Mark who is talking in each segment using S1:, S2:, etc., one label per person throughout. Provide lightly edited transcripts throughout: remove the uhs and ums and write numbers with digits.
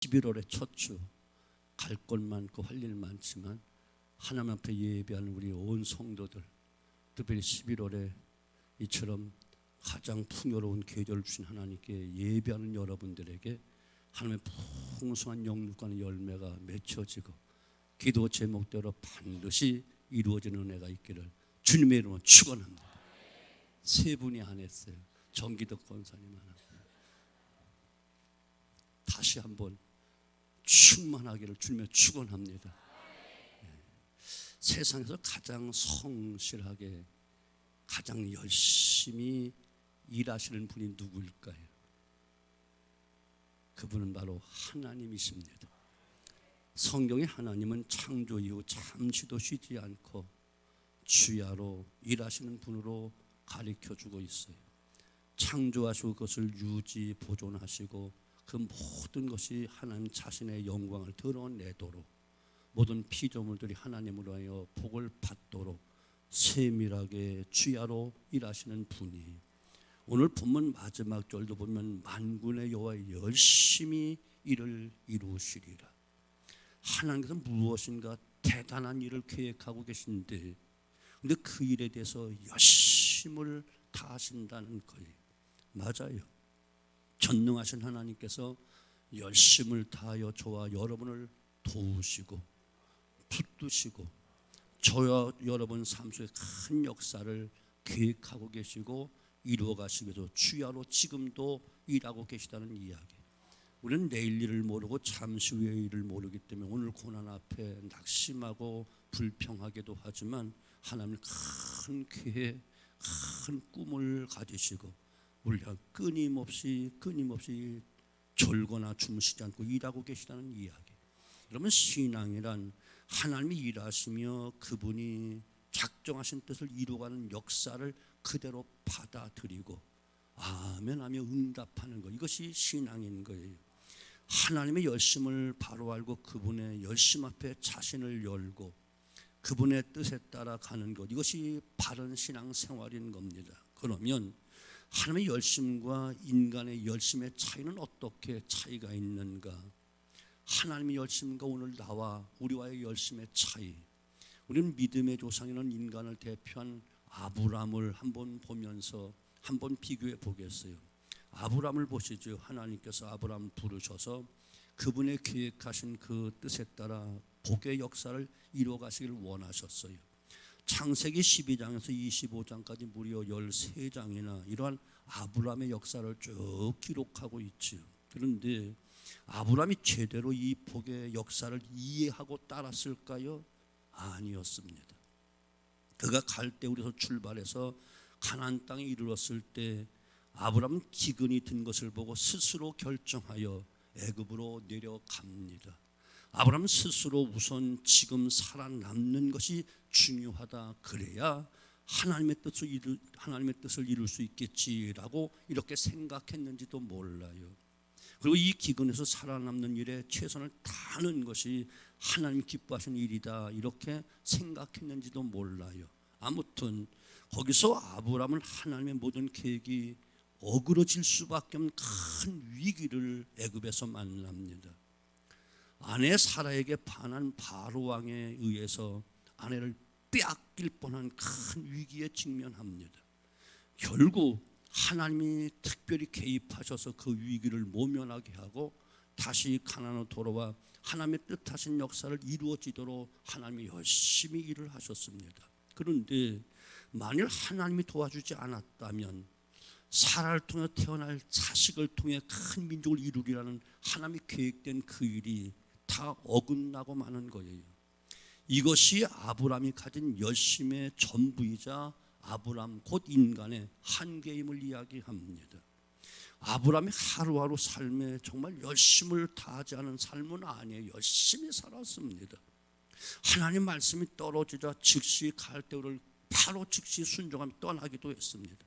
S1: 11월의 첫 주 갈 곳 많고 할 일 많지만 하나님 앞에 예배하는 우리 온 성도들, 특별히 11월에 이처럼 가장 풍요로운 계절을 주신 하나님께 예배하는 여러분들에게 하나님의 풍성한 영육간의 열매가 맺혀지고 기도 제목대로 반드시 이루어지는 은혜가 있기를 주님의 이름으로 축원합니다. 세 분이 안 했어요. 정기덕 권사님 하나. 다시 한번 충만하기를 주님의 축원합니다. 세상에서 가장 성실하게 가장 열심히 일하시는 분이 누구일까요? 그분은 바로 하나님이십니다. 성경의 하나님은 창조 이후 잠시도 쉬지 않고 주야로 일하시는 분으로 가르쳐주고 있어요. 창조하시고 그것을 유지 보존하시고 그 모든 것이 하나님 자신의 영광을 드러내도록 모든 피조물들이 하나님으로 하여 복을 받도록 세밀하게 주야로 일하시는 분이 오늘 본문 마지막 절도 보면 만군의 여호와 열심히 일을 이루시리라. 하나님께서 무엇인가 대단한 일을 계획하고 계신데 근데 그 일에 대해서 열심을 다하신다는 거예요. 맞아요. 전능하신 하나님께서 열심을 다하여 저와 여러분을 도우시고 붙드시고 저와 여러분 삶 속에 큰 역사를 계획하고 계시고 이루어 가시기 위해서 주야로 지금도 일하고 계시다는 이야기. 우리는 내일 일을 모르고 잠시 후의 일을 모르기 때문에 오늘 고난 앞에 낙심하고 불평하기도 하지만 하나님은 큰 계획, 큰 꿈을 가지시고 우리가 끊임없이 졸거나 주무시지 않고 일하고 계시다는 이야기. 여러분, 신앙이란 하나님이 일하시며 그분이 작정하신 뜻을 이루어가는 역사를 그대로 받아들이고 아멘하며 응답하는 것, 이것이 신앙인 거예요. 하나님의 열심을 바로 알고 그분의 열심 앞에 자신을 열고 그분의 뜻에 따라 가는 것, 이것이 바른 신앙생활인 겁니다. 그러면 하나님의 열심과 인간의 열심의 차이는 어떻게 차이가 있는가? 하나님의 열심과 오늘 나와 우리와의 열심의 차이. 우리는 믿음의 조상이라는 인간을 대표한 아브라함을 한번 보면서 한번 비교해 보겠어요. 아브라함을 보시죠. 하나님께서 아브라함을 부르셔서 그분의 계획하신 그 뜻에 따라 복의 역사를 이루어 가시기를 원하셨어요. 창세기 12장에서 25장까지 무려 13장이나 이러한 아브라함의 역사를 쭉 기록하고 있지요. 그런데 아브라함이 제대로 이 복의 역사를 이해하고 따랐을까요? 아니었습니다. 그가 갈대우리에서 출발해서 가나안 땅에 이르렀을 때 아브라함은 기근이 든 것을 보고 스스로 결정하여 애굽으로 내려갑니다. 아브라함은 스스로 우선 지금 살아남는 것이 중요하다. 그래야 하나님의 뜻을 이룰 수 있겠지라고 이렇게 생각했는지도 몰라요. 그리고 이 기근에서 살아남는 일에 최선을 다하는 것이 하나님 기뻐하시는 일이다 이렇게 생각했는지도 몰라요. 아무튼 거기서 아브라함은 하나님의 모든 계획이 어그러질 수밖에 없는 큰 위기를 애굽에서 만납니다. 아내 사라에게 반한 바로 왕에 의해서 아내를 빼앗길 뻔한 큰 위기에 직면합니다. 결국 하나님이 특별히 개입하셔서 그 위기를 모면하게 하고 다시 가나안으로 돌아와 하나님의 뜻하신 역사를 이루어지도록 하나님이 열심히 일을 하셨습니다. 그런데 만일 하나님이 도와주지 않았다면 사라를 통해 태어날 자식을 통해 큰 민족을 이루리라는 하나님이 계획된 그 일이 다 어긋나고 마는 거예요. 이것이 아브라함이 가진 열심의 전부이자 아브라함 곧 인간의 한계임을 이야기합니다. 아브라함이 하루하루 삶에 정말 열심을 다하지 않은 삶은 아니에요. 열심히 살았습니다. 하나님 말씀이 떨어지자 즉시 갈대우를 바로 즉시 순종하며 떠나기도 했습니다.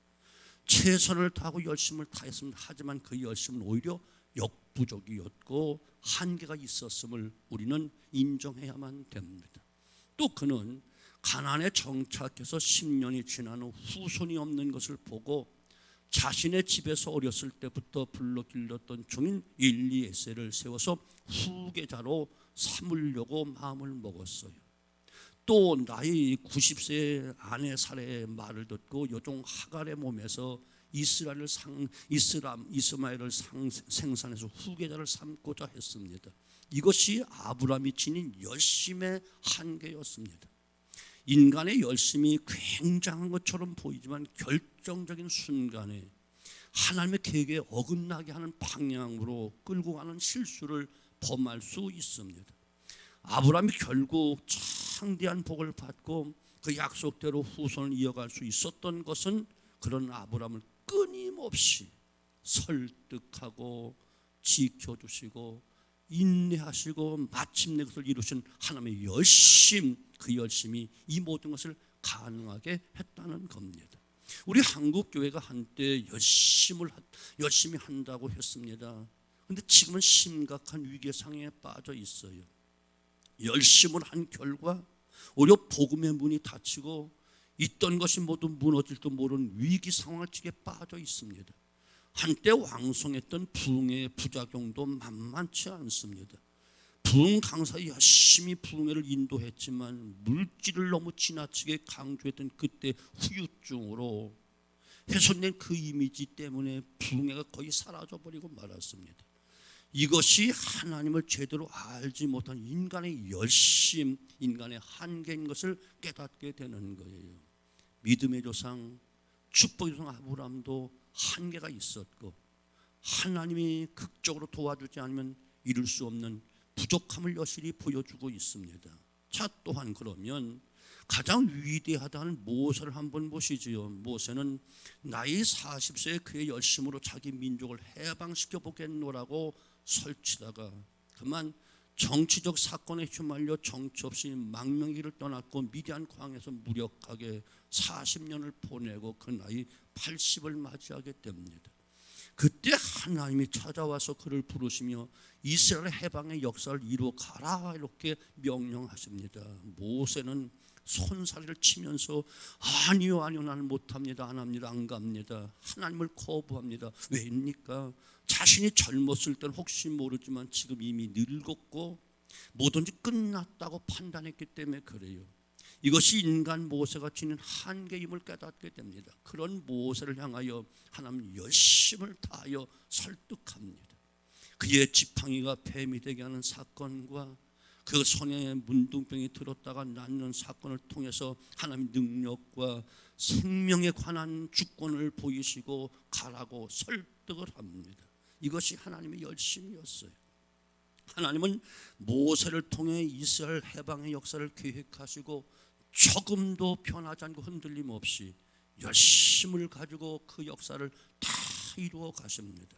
S1: 최선을 다하고 열심을 다했습니다. 하지만 그 열심은 오히려 역부족이었고 한계가 있었음을 우리는 인정해야만 됩니다. 또 그는 가나안에 정착해서 10년이 지난 후 후손이 없는 것을 보고 자신의 집에서 어렸을 때부터 불러 길렀던 종인 엘리에셀을 세워서 후계자로 삼으려고 마음을 먹었어요. 또 나이 90세 아내 살해의 말을 듣고 여종 하갈의 몸에서 이스마엘을 생산해서 후계자를 삼고자 했습니다. 이것이 아브라함이 지닌 열심의 한계였습니다. 인간의 열심이 굉장한 것처럼 보이지만 결정적인 순간에 하나님의 계획에 어긋나게 하는 방향으로 끌고 가는 실수를 범할 수 있습니다. 아브라함이 결국 창대한 복을 받고 그 약속대로 후손을 이어갈 수 있었던 것은 그런 아브라함을 끊임없이 설득하고 지켜주시고 인내하시고 마침내 그것을 이루신 하나님의 열심, 그 열심이 이 모든 것을 가능하게 했다는 겁니다. 우리 한국 교회가 한때 열심히 한다고 했습니다. 그런데 지금은 심각한 위기의 상황에 빠져 있어요. 열심을 한 결과 오히려 복음의 문이 닫히고 있던 것이 모두 무너질지도 모르는 위기 상황을 지게 빠져 있습니다. 한때 왕성했던 부흥의 부작용도 만만치 않습니다. 부흥 강사 열심히 부흥회를 인도했지만 물질을 너무 지나치게 강조했던 그때 후유증으로 훼손된 그 이미지 때문에 부흥회가 거의 사라져버리고 말았습니다. 이것이 하나님을 제대로 알지 못한 인간의 열심, 인간의 한계인 것을 깨닫게 되는 거예요. 믿음의 조상, 축복의 조상 아브라함도 한계가 있었고 하나님이 극적으로 도와주지 않으면 이룰 수 없는 부족함을 여실히 보여주고 있습니다. 자, 또한 그러면 가장 위대하다는 모세를 한번 보시지요. 모세는 나이 40세에 그의 열심으로 자기 민족을 해방시켜 보겠노라고 설치다가 그만 정치적 사건에 휘말려 정치 없이 망명길을 떠났고 미디안 광에서 무력하게 40년을 보내고 그 나이 80을 맞이하게 됩니다. 그때 하나님이 찾아와서 그를 부르시며 이스라엘 해방의 역사를 이루어 가라 이렇게 명령하십니다. 모세는 손사래를 치면서 아니요 나는 못합니다, 안 합니다, 안 갑니다, 하나님을 거부합니다. 왜입니까? 자신이 젊었을 때는 혹시 모르지만 지금 이미 늙었고 뭐든지 끝났다고 판단했기 때문에 그래요. 이것이 인간 모세가 지닌 한계임을 깨닫게 됩니다. 그런 모세를 향하여 하나님 열심을 다하여 설득합니다. 그의 지팡이가 뱀이 되게 하는 사건과 그 손에 문둥병이 들었다가 낫는 사건을 통해서 하나님 능력과 생명에 관한 주권을 보이시고 가라고 설득을 합니다. 이것이 하나님의 열심이었어요. 하나님은 모세를 통해 이스라엘 해방의 역사를 계획하시고 조금도 변하지 않고 흔들림 없이 열심을 가지고 그 역사를 다 이루어 가십니다.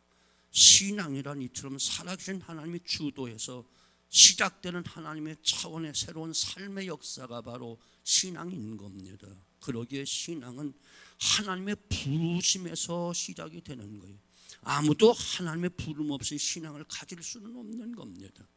S1: 신앙이란 이처럼 살아계신 하나님이 주도해서 시작되는 하나님의 차원의 새로운 삶의 역사가 바로 신앙인 겁니다. 그러기에 신앙은 하나님의 부르심에서 시작이 되는 거예요. 아무도 하나님의 부름 없이 신앙을 가질 수는 없는 겁니다.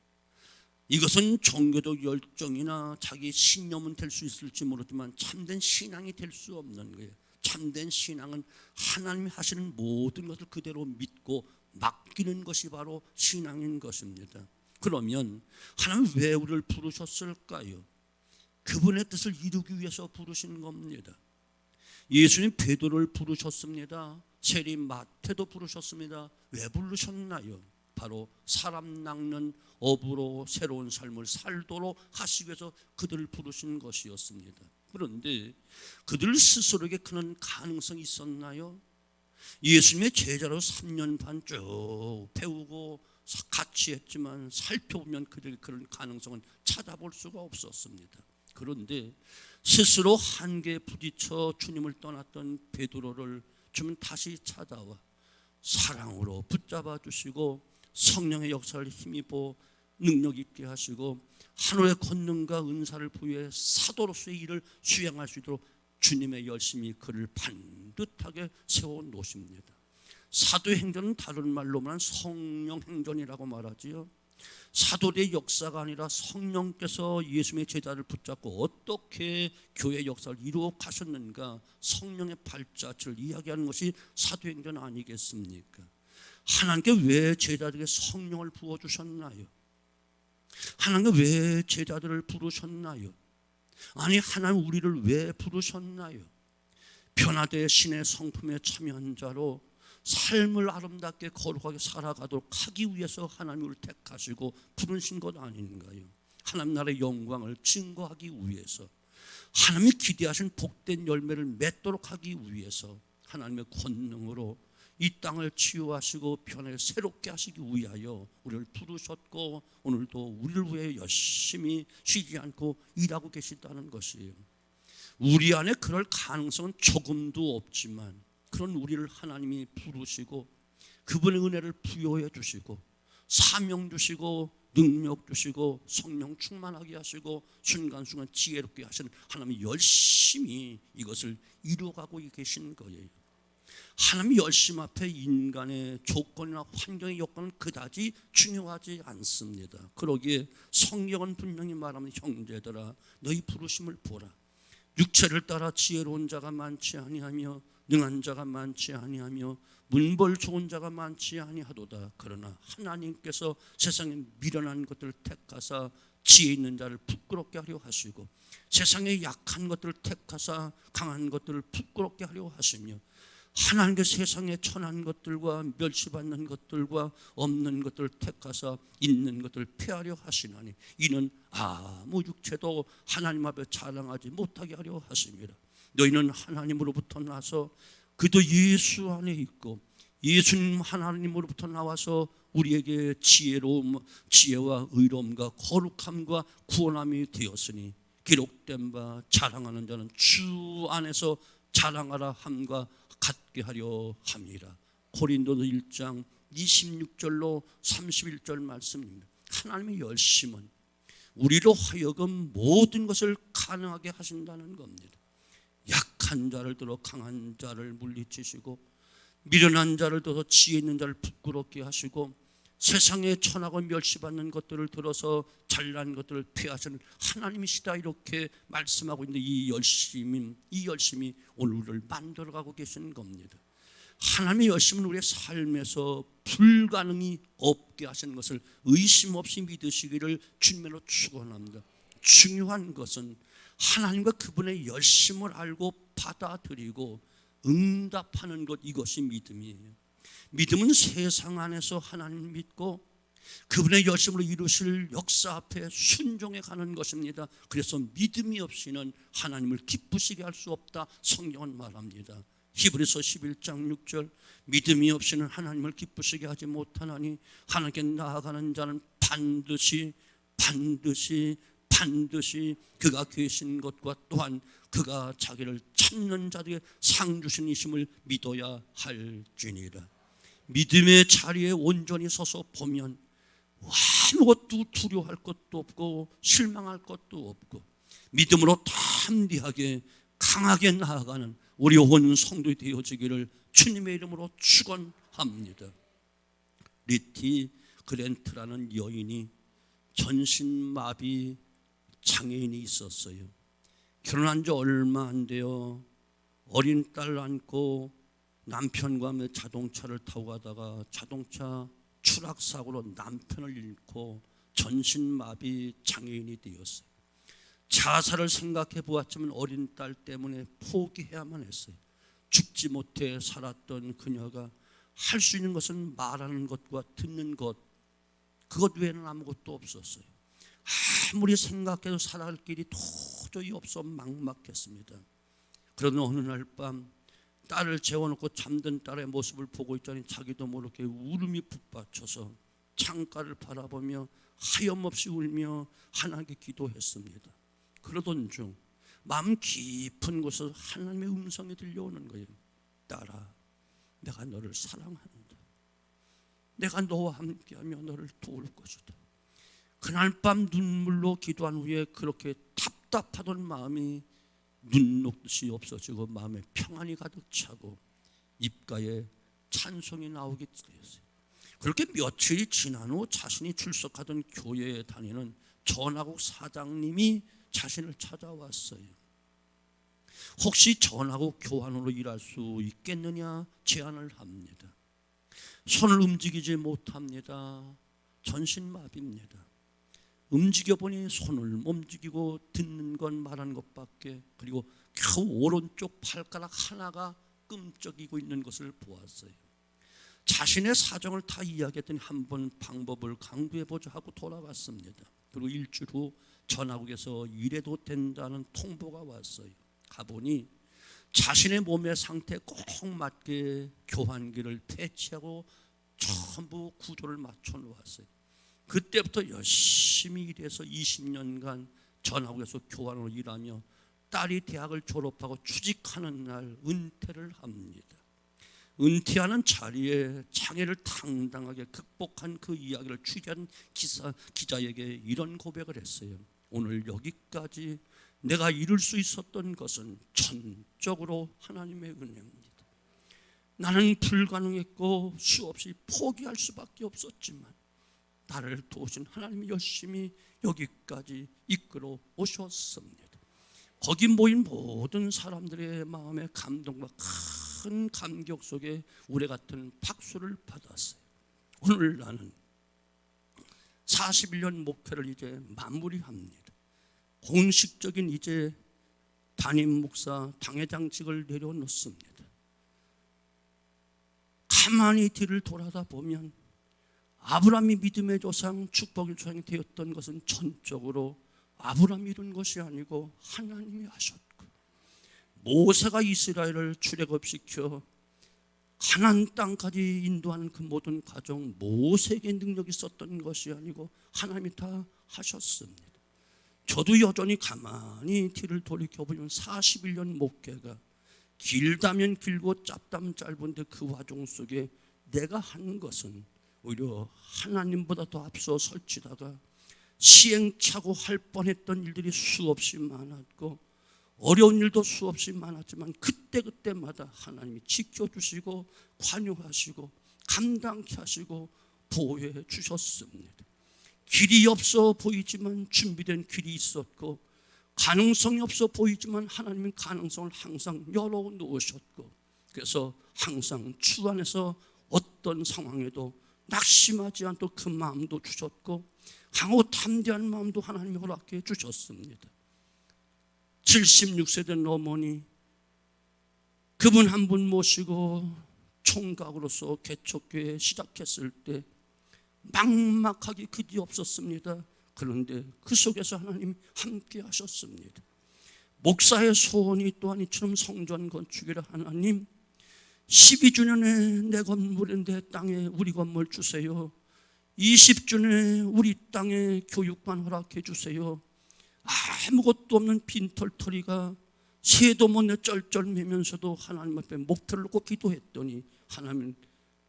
S1: 이것은 종교적 열정이나 자기 신념은 될 수 있을지 모르지만 참된 신앙이 될 수 없는 거예요. 참된 신앙은 하나님이 하시는 모든 것을 그대로 믿고 맡기는 것이 바로 신앙인 것입니다. 그러면 하나님 왜 우리를 부르셨을까요? 그분의 뜻을 이루기 위해서 부르신 겁니다. 예수님 베드로를 부르셨습니다. 세리 마태도 부르셨습니다. 왜 부르셨나요? 바로 사람 낚는 업으로 새로운 삶을 살도록 하시기 위해서 그들을 부르신 것이었습니다. 그런데 그들 스스로에게 그런 가능성이 있었나요? 예수님의 제자로 3년 반 쭉 배우고 같이 했지만 살펴보면 그들의 그런 가능성은 찾아볼 수가 없었습니다. 그런데 스스로 한계에 부딪혀 주님을 떠났던 베드로를 주님 다시 찾아와 사랑으로 붙잡아 주시고 성령의 역사를 힘입어 능력 있게 하시고 하늘의 권능과 은사를 부여해 사도로서의 일을 수행할 수 있도록 주님의 열심히 그를 반듯하게 세워 놓으십니다. 사도행전은 다른 말로 말하면 성령행전이라고 말하지요. 사도의 역사가 아니라 성령께서 예수님의 제자를 붙잡고 어떻게 교회 역사를 이루어 가셨는가, 성령의 발자취를 이야기하는 것이 사도행전 아니겠습니까? 하나님께 왜 제자들에게 성령을 부어주셨나요? 하나님께 왜 제자들을 부르셨나요? 아니, 하나님 우리를 왜 부르셨나요? 변화된 신의 성품에 참여한 자로 삶을 아름답게 거룩하게 살아가도록 하기 위해서 하나님을 택하시고 부르신 것 아닌가요? 하나님 나라의 영광을 증거하기 위해서, 하나님이 기대하신 복된 열매를 맺도록 하기 위해서 하나님의 권능으로 이 땅을 치유하시고 변화를 새롭게 하시기 위하여 우리를 부르셨고, 오늘도 우리를 위해 열심히 쉬지 않고 일하고 계시다는 것이에요. 우리 안에 그럴 가능성은 조금도 없지만, 그런 우리를 하나님이 부르시고 그분의 은혜를 부여해 주시고 사명 주시고 능력 주시고 성령 충만하게 하시고 순간순간 지혜롭게 하시는 하나님이 열심히 이것을 이루어가고 계신 거예요. 하나님의 열심 앞에 인간의 조건이나 환경의 여건은 그다지 중요하지 않습니다. 그러기에 성경은 분명히 말하면, 형제들아 너희 부르심을 보라. 육체를 따라 지혜로운 자가 많지 아니하며 능한 자가 많지 아니하며 문벌 좋은 자가 많지 아니하도다. 그러나 하나님께서 세상에 미련한 것들을 택하사 지혜 있는 자를 부끄럽게 하려 하시고, 세상에 약한 것들을 택하사 강한 것들을 부끄럽게 하려 하시며, 하나님께 세상에 천한 것들과 멸시받는 것들과 없는 것들을 택하사 있는 것들을 폐하려 하시나니, 이는 아무 육체도 하나님 앞에 자랑하지 못하게 하려 하심이라. 너희는 하나님으로부터 나서 그도 예수 안에 있고 예수님 하나님으로부터 나와서 우리에게 지혜로움, 지혜와 의로움과 거룩함과 구원함이 되었으니, 기록된 바 자랑하는 자는 주 안에서 자랑하라 함과 같게 하려 함이라. 고린도서 1장 26절로 31절 말씀입니다. 하나님의 열심은 우리로 하여금 모든 것을 가능하게 하신다는 겁니다. 약한 자를 들어 강한 자를 물리치시고, 미련한 자를 들어서 지혜 있는 자를 부끄럽게 하시고, 세상에 천하고 멸시받는 것들을 들어서 잘난 것들을 폐하시는 하나님이시다, 이렇게 말씀하고 있는데, 이 열심이 오늘 우리를 만들어가고 계시는 겁니다. 하나님의 열심은 우리의 삶에서 불가능이 없게 하시는 것을 의심 없이 믿으시기를 주님으로 축원합니다. 중요한 것은 하나님과 그분의 열심을 알고 받아들이고 응답하는 것, 이것이 믿음이에요. 믿음은 세상 안에서 하나님을 믿고 그분의 열심으로 이루실 역사 앞에 순종해 가는 것입니다. 그래서 믿음이 없이는 하나님을 기쁘시게 할 수 없다, 성경은 말합니다. 히브리서 11장 6절, 믿음이 없이는 하나님을 기쁘시게 하지 못하나니 하나님께 나아가는 자는 반드시 그가 계신 것과 또한 그가 자기를 찾는 자들에게 상 주신 이심을 믿어야 할지니라. 믿음의 자리에 온전히 서서 보면 아무것도 두려워할 것도 없고 실망할 것도 없고, 믿음으로 담대하게 강하게 나아가는 우리 온 성도이 되어지기를 주님의 이름으로 축원합니다. 리티 그랜트라는 여인이 전신마비 장애인이 있었어요. 결혼한 지 얼마 안 돼요. 어린 딸 안고 남편과 함께 자동차를 타고 가다가 자동차 추락사고로 남편을 잃고 전신마비 장애인이 되었어요. 자살을 생각해 보았지만 어린 딸 때문에 포기해야만 했어요. 죽지 못해 살았던 그녀가 할 수 있는 것은 말하는 것과 듣는 것, 그것 외에는 아무것도 없었어요. 아무리 생각해도 살아갈 길이 도저히 없어 막막했습니다. 그러던 어느 날 밤 딸을 재워놓고 잠든 딸의 모습을 보고 있자니 자기도 모르게 울음이 북받쳐서 창가를 바라보며 하염없이 울며 하나님께 기도했습니다. 그러던 중 마음 깊은 곳에서 하나님의 음성이 들려오는 거예요. 딸아, 내가 너를 사랑한다. 내가 너와 함께하며 너를 도울 것이다. 그날 밤 눈물로 기도한 후에 그렇게 답답하던 마음이 눈 녹듯이 없어지고 마음에 평안이 가득 차고 입가에 찬송이 나오게 되었어요. 그렇게 며칠이 지난 후 자신이 출석하던 교회에 다니는 전하국 사장님이 자신을 찾아왔어요. 혹시 전하국 교환으로 일할 수 있겠느냐 제안을 합니다. 손을 움직이지 못합니다. 전신마비입니다. 움직여보니 손을 못 움직이고 듣는 건 말하는 것밖에, 그리고 겨우 오른쪽 발가락 하나가 끔적이고 있는 것을 보았어요. 자신의 사정을 다 이야기했더니 한번 방법을 강구해보자 하고 돌아갔습니다. 그리고 일주일 후 전하국에서 일해도 된다는 통보가 왔어요. 가보니 자신의 몸의 상태에 꼭 맞게 교환기를 배치하고 전부 구조를 맞춰 놓았어요. 그때부터 열심히 일해서 20년간 전하국에서 교환으로 일하며 딸이 대학을 졸업하고 취직하는 날 은퇴를 합니다. 은퇴하는 자리에 장애를 당당하게 극복한 그 이야기를 취재한 기자에게 이런 고백을 했어요. 오늘 여기까지 내가 이룰 수 있었던 것은 전적으로 하나님의 은혜입니다. 나는 불가능했고 수없이 포기할 수밖에 없었지만 나를 도우신 하나님이 열심히 여기까지 이끌어 오셨습니다. 거기 모인 모든 사람들의 마음의 감동과 큰 감격 속에 우레 같은 박수를 받았어요. 오늘 나는 41년 목회를 이제 마무리합니다. 공식적인 이제 담임 목사 당회장직을 내려놓습니다. 가만히 뒤를 돌아다 보면 아브라함이 믿음의 조상, 축복의 조상이 되었던 것은 전적으로 아브라함이 이룬 것이 아니고 하나님이 하셨고, 모세가 이스라엘을 출애굽시켜 가나안 땅까지 인도하는 그 모든 과정, 모세에게 능력이 있었던 것이 아니고 하나님이 다 하셨습니다. 저도 여전히 가만히 뒤를 돌이켜보면 41년 목회가 길다면 길고 짧다면 짧은데 그 과정 속에 내가 한 것은 오히려 하나님보다 더 앞서 설치다가 시행착오 할 뻔했던 일들이 수없이 많았고 어려운 일도 수없이 많았지만 그때마다 하나님이 지켜주시고 관용하시고 감당케 하시고 보호해 주셨습니다. 길이 없어 보이지만 준비된 길이 있었고, 가능성이 없어 보이지만 하나님은 가능성을 항상 열어놓으셨고, 그래서 항상 주 안에서 어떤 상황에도 낙심하지 않도록 그 마음도 주셨고, 강하고 담대한 마음도 하나님이 허락해 주셨습니다. 76세 된 어머니, 그분 한 분 모시고 총각으로서 개척교회 시작했을 때 막막하기 그지 없었습니다. 그런데 그 속에서 하나님 함께 하셨습니다. 목사의 소원이 또한 이처럼 성전 건축이라, 하나님 12주년에 내 건물에 내 땅에 우리 건물 주세요. 20주년에 우리 땅에 교육관 허락해 주세요. 아무것도 없는 빈털터리가 새도 못내 쩔쩔매면서도 하나님 앞에 목표를 놓고 기도했더니 하나님은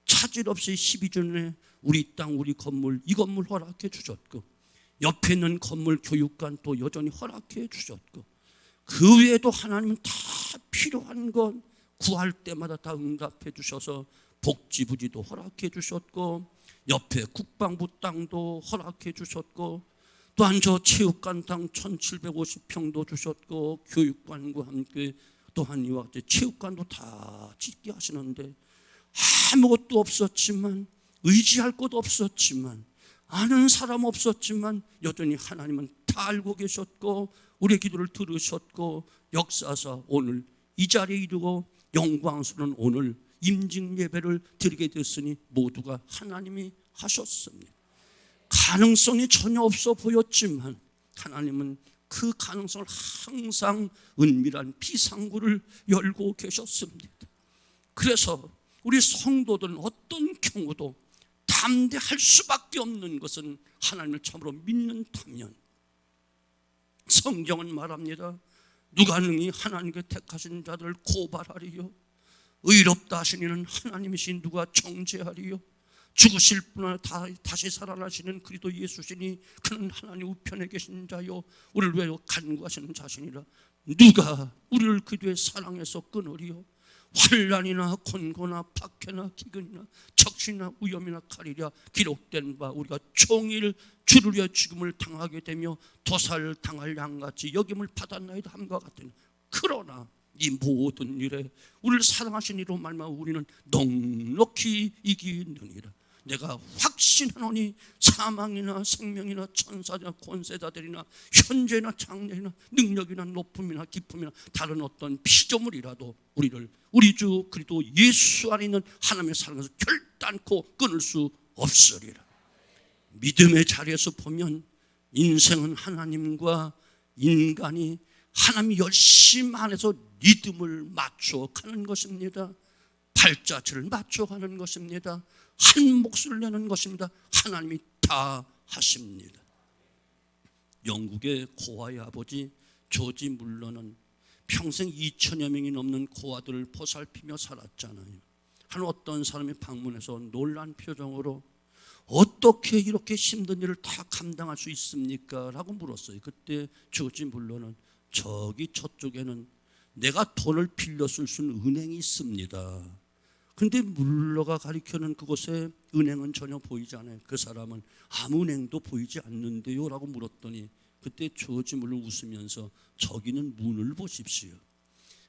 S1: 차질 없이 12주년에 우리 땅 우리 건물 이 건물 허락해 주셨고, 옆에 있는 건물 교육관 또 여전히 허락해 주셨고, 그 외에도 하나님은 다 필요한 건 구할 때마다 다 응답해 주셔서 복지부지도 허락해 주셨고, 옆에 국방부 땅도 허락해 주셨고, 또한 저 체육관 땅 1750평도 주셨고, 교육관과 함께 또한 이와 같이 체육관도 다 짓게 하시는데, 아무것도 없었지만, 의지할 곳 없었지만, 아는 사람 없었지만 여전히 하나님은 다 알고 계셨고 우리의 기도를 들으셨고 역사하사 오늘 이 자리에 이르고 영광스러운 오늘 임직 예배를 드리게 됐으니 모두가 하나님이 하셨습니다. 가능성이 전혀 없어 보였지만 하나님은 그 가능성을 항상 은밀한 비상구를 열고 계셨습니다. 그래서 우리 성도들은 어떤 경우도 담대할 수밖에 없는 것은 하나님을 참으로 믿는다면, 성경은 말합니다. 누가 능히 하나님께 택하신 자들을 고발하리요, 의롭다 하신 이는 하나님이신 누가 정죄하리요, 죽으실 분을 다시 살아나시는 그리스도 예수시니 그는 하나님 우편에 계신 자요 우리를 위하여 간구하시는 자신이라. 누가 우리를 그리스도의 사랑에서 끊으리요, 환난이나 곤고나 박해나 기근이나 적신이나 위험이나 칼이랴 기록된 바 우리가 종일 주르려 죽음을 당하게 되며 도살을 당할 양같이 여김을 받았나이다 함과 같으니 그러나 이 모든 일에 우리를 사랑하신 이로 말미암아 우리는 넉넉히 이기느니라. 내가 확신하노니 사망이나 생명이나 천사나 권세자들이나 현재나 장래나 능력이나 높음이나 기쁨이나 다른 어떤 피조물이라도 우리를 우리 주 그리스도 예수 안에 있는 하나님의 사랑에서 결단코 끊을 수 없으리라. 믿음의 자리에서 보면 인생은 하나님과 인간이 하나님 열심 안에서 리듬을 맞춰가는 것입니다. 발자취를 맞춰가는 것입니다. 한 몫을 내는 것입니다. 하나님이 다 하십니다. 영국의 고아의 아버지 조지 물러는 평생 2천여 명이 넘는 고아들을 보살피며 살았잖아요. 한 어떤 사람이 방문해서 놀란 표정으로 어떻게 이렇게 힘든 일을 다 감당할 수 있습니까? 라고 물었어요. 그때 조지 물러는 저기 저쪽에는 내가 돈을 빌려 쓸 수 있는 은행이 있습니다. 근데 물러가 가리켜는 그곳에 은행은 전혀 보이지 않아요. 그 사람은 아무 은행도 보이지 않는데요 라고 물었더니 그때 조지 물러 웃으면서 저기는 문을 보십시오.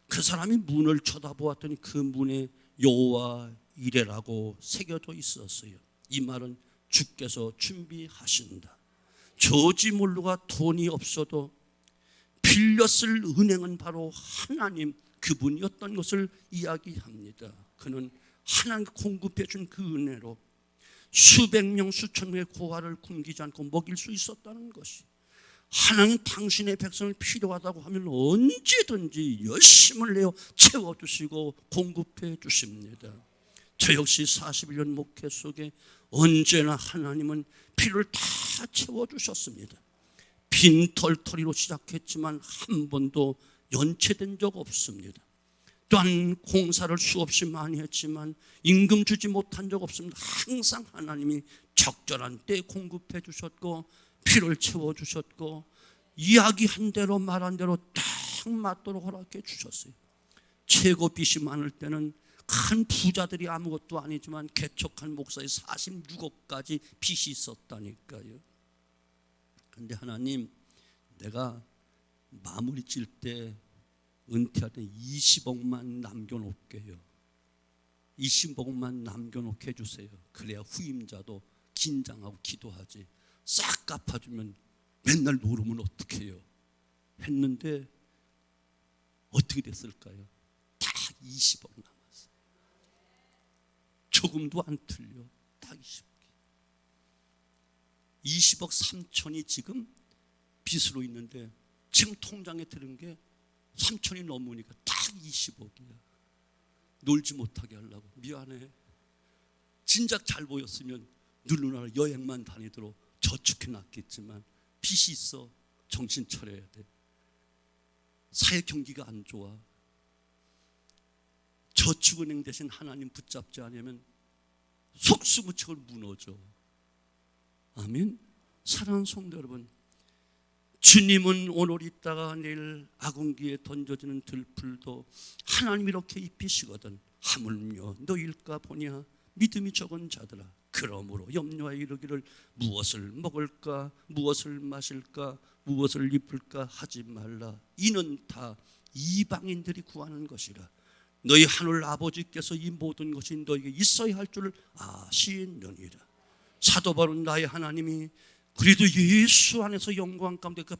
S1: 그 사람이 문을 쳐다보았더니 그 문에 여호와 이레라고 새겨져 있었어요. 이 말은 주께서 준비하신다. 조지 물러가 돈이 없어도 빌려 쓸 은행은 바로 하나님 그분이었던 것을 이야기합니다. 그는 하나님 공급해 준 그 은혜로 수백 명 수천 명의 고아를 굶기지 않고 먹일 수 있었다는 것이 하나님 당신의 백성을 필요하다고 하면 언제든지 열심을 내어 채워주시고 공급해 주십니다. 저 역시 41년 목회 속에 언제나 하나님은 필요를 다 채워주셨습니다. 빈털터리로 시작했지만 한 번도 연체된 적 없습니다. 또한 공사를 수없이 많이 했지만 임금 주지 못한 적 없습니다. 항상 하나님이 적절한 때 공급해 주셨고 필요를 채워주셨고 이야기한 대로 말한 대로 딱 맞도록 허락해 주셨어요. 최고 빚이 많을 때는 큰 부자들이 아무것도 아니지만 개척한 목사의 46억까지 빚이 있었다니까요. 그런데 하나님 내가 마무리 질 때 은퇴할 때 20억만 남겨놓을게요. 20억만 남겨놓게 해주세요. 그래야 후임자도 긴장하고 기도하지. 싹 갚아주면 맨날 노름은 어떻게 해요? 했는데 어떻게 됐을까요? 딱 20억 남았어요. 조금도 안 틀려. 딱 20억. 20억 3천이 지금 빚으로 있는데 지금 통장에 들은 게 3천이 넘으니까 딱 20억이야. 놀지 못하게 하려고. 미안해. 진작 잘 보였으면 누누나 여행만 다니도록 저축해놨겠지만 빚이 있어. 정신 차려야 돼. 사회 경기가 안 좋아. 저축은행 대신 하나님 붙잡지 않으면 속수무책을 무너져. 아멘. 사랑하는 성도 여러분, 주님은 오늘 있다가 내일 아궁기에 던져지는 들풀도 하나님 이렇게 입히시거든. 하물며 너일까 보냐 믿음이 적은 자들아. 그러므로 염려하여 이르기를 무엇을 먹을까 무엇을 마실까 무엇을 입을까 하지 말라. 이는 다 이방인들이 구하는 것이라. 너희 하늘 아버지께서 이 모든 것이 너에게 있어야 할 줄을 아시느니라. 사도 바울은 나의 하나님이 그래도 예수 안에서 영광 가운데 그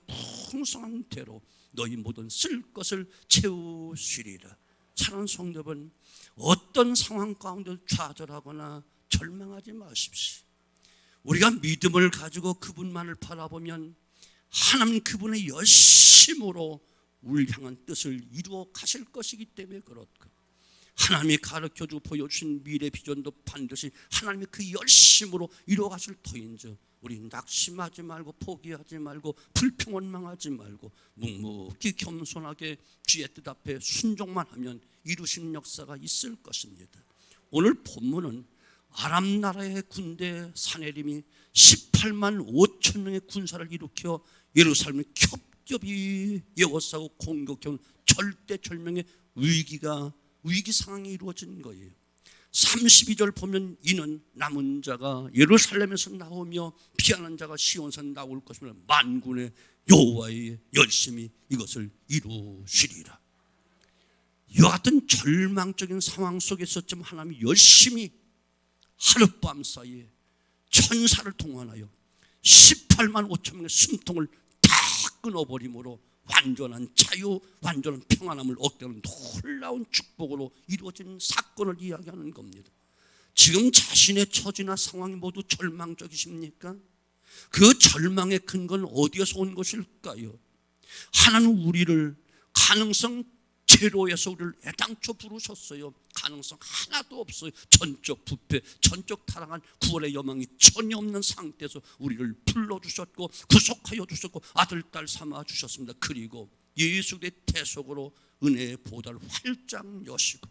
S1: 풍성한 대로 너희 모든 쓸 것을 채우시리라. 사랑하는 성도 여러분, 어떤 상황 가운데 좌절하거나 절망하지 마십시오. 우리가 믿음을 가지고 그분만을 바라보면 하나님 그분의 열심으로 우리를 향한 뜻을 이루어 가실 것이기 때문에 그렇고, 하나님이 가르쳐주고 보여주신 미래 비전도 반드시 하나님의 그 열심으로 이루어 가실 터인즉 우리 낙심하지 말고 포기하지 말고 불평원망하지 말고 묵묵히 겸손하게 주의 뜻 앞에 순종만 하면 이루시는 역사가 있을 것입니다. 오늘 본문은 아람 나라의 군대 사내림이 18만 5천 명의 군사를 일으켜 예루살렘을 겹겹이 에워싸고 공격해온 절대절명의 위기가 위기 상황이 이루어진 거예요. 32절 보면 이는 남은 자가 예루살렘에서 나오며 피하는 자가 시온에서 나올 것이며 만군의 여호와의 열심히 이것을 이루시리라. 이와 같은 절망적인 상황 속에 있었지만 하나님이 열심히 하룻밤 사이에 천사를 동원하여 18만 5천 명의 숨통을 다 끊어버림으로 완전한 자유, 완전한 평안함을 얻게 하는 놀라운 축복으로 이루어진 사건을 이야기하는 겁니다. 지금 자신의 처지나 상황이 모두 절망적이십니까? 그 절망의 근거는 어디에서 온 것일까요? 하나님 우리를 가능성 제로에서 우리를 애당초 부르셨어요. 가능성 하나도 없어요. 전적 부패, 전적 타락한 구원의 여망이 전혀 없는 상태에서 우리를 불러주셨고 구속하여 주셨고 아들, 딸 삼아 주셨습니다. 그리고 예수 그리스도의 대속으로 은혜의 보좌를 활짝 여시고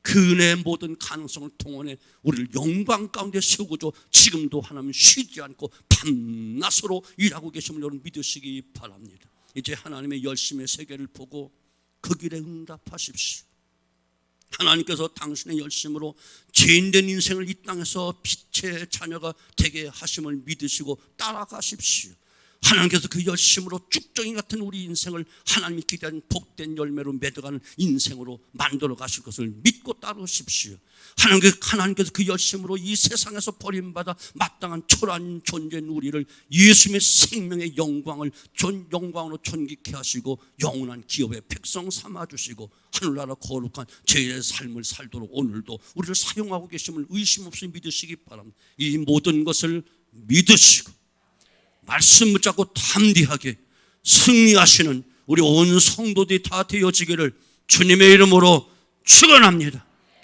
S1: 그 은혜의 모든 가능성을 동원해 우리를 영광 가운데 세우고도 지금도 하나님 쉬지 않고 밤낮으로 일하고 계심을 여러분 믿으시기 바랍니다. 이제 하나님의 열심의 세계를 보고 그 길에 응답하십시오. 하나님께서 당신의 열심으로 죄인된 인생을 이 땅에서 빛의 자녀가 되게 하심을 믿으시고 따라가십시오. 하나님께서 그 열심으로 쭉정이 같은 우리 인생을 하나님이 기대한 복된 열매로 맺어가는 인생으로 만들어 가실 것을 믿고 따르십시오. 하나님께서 그 열심으로 이 세상에서 버림받아 마땅한 초라한 존재인 우리를 예수님의 생명의 영광으로 존귀케 하시고 영원한 기업의 백성 삼아주시고 하늘나라 거룩한 죄의 삶을 살도록 오늘도 우리를 사용하고 계심을 의심 없이 믿으시기 바랍니다. 이 모든 것을 믿으시고 말씀 붙잡고 담대하게 승리하시는 우리 온 성도들이 다 되어지기를 주님의 이름으로 축원합니다.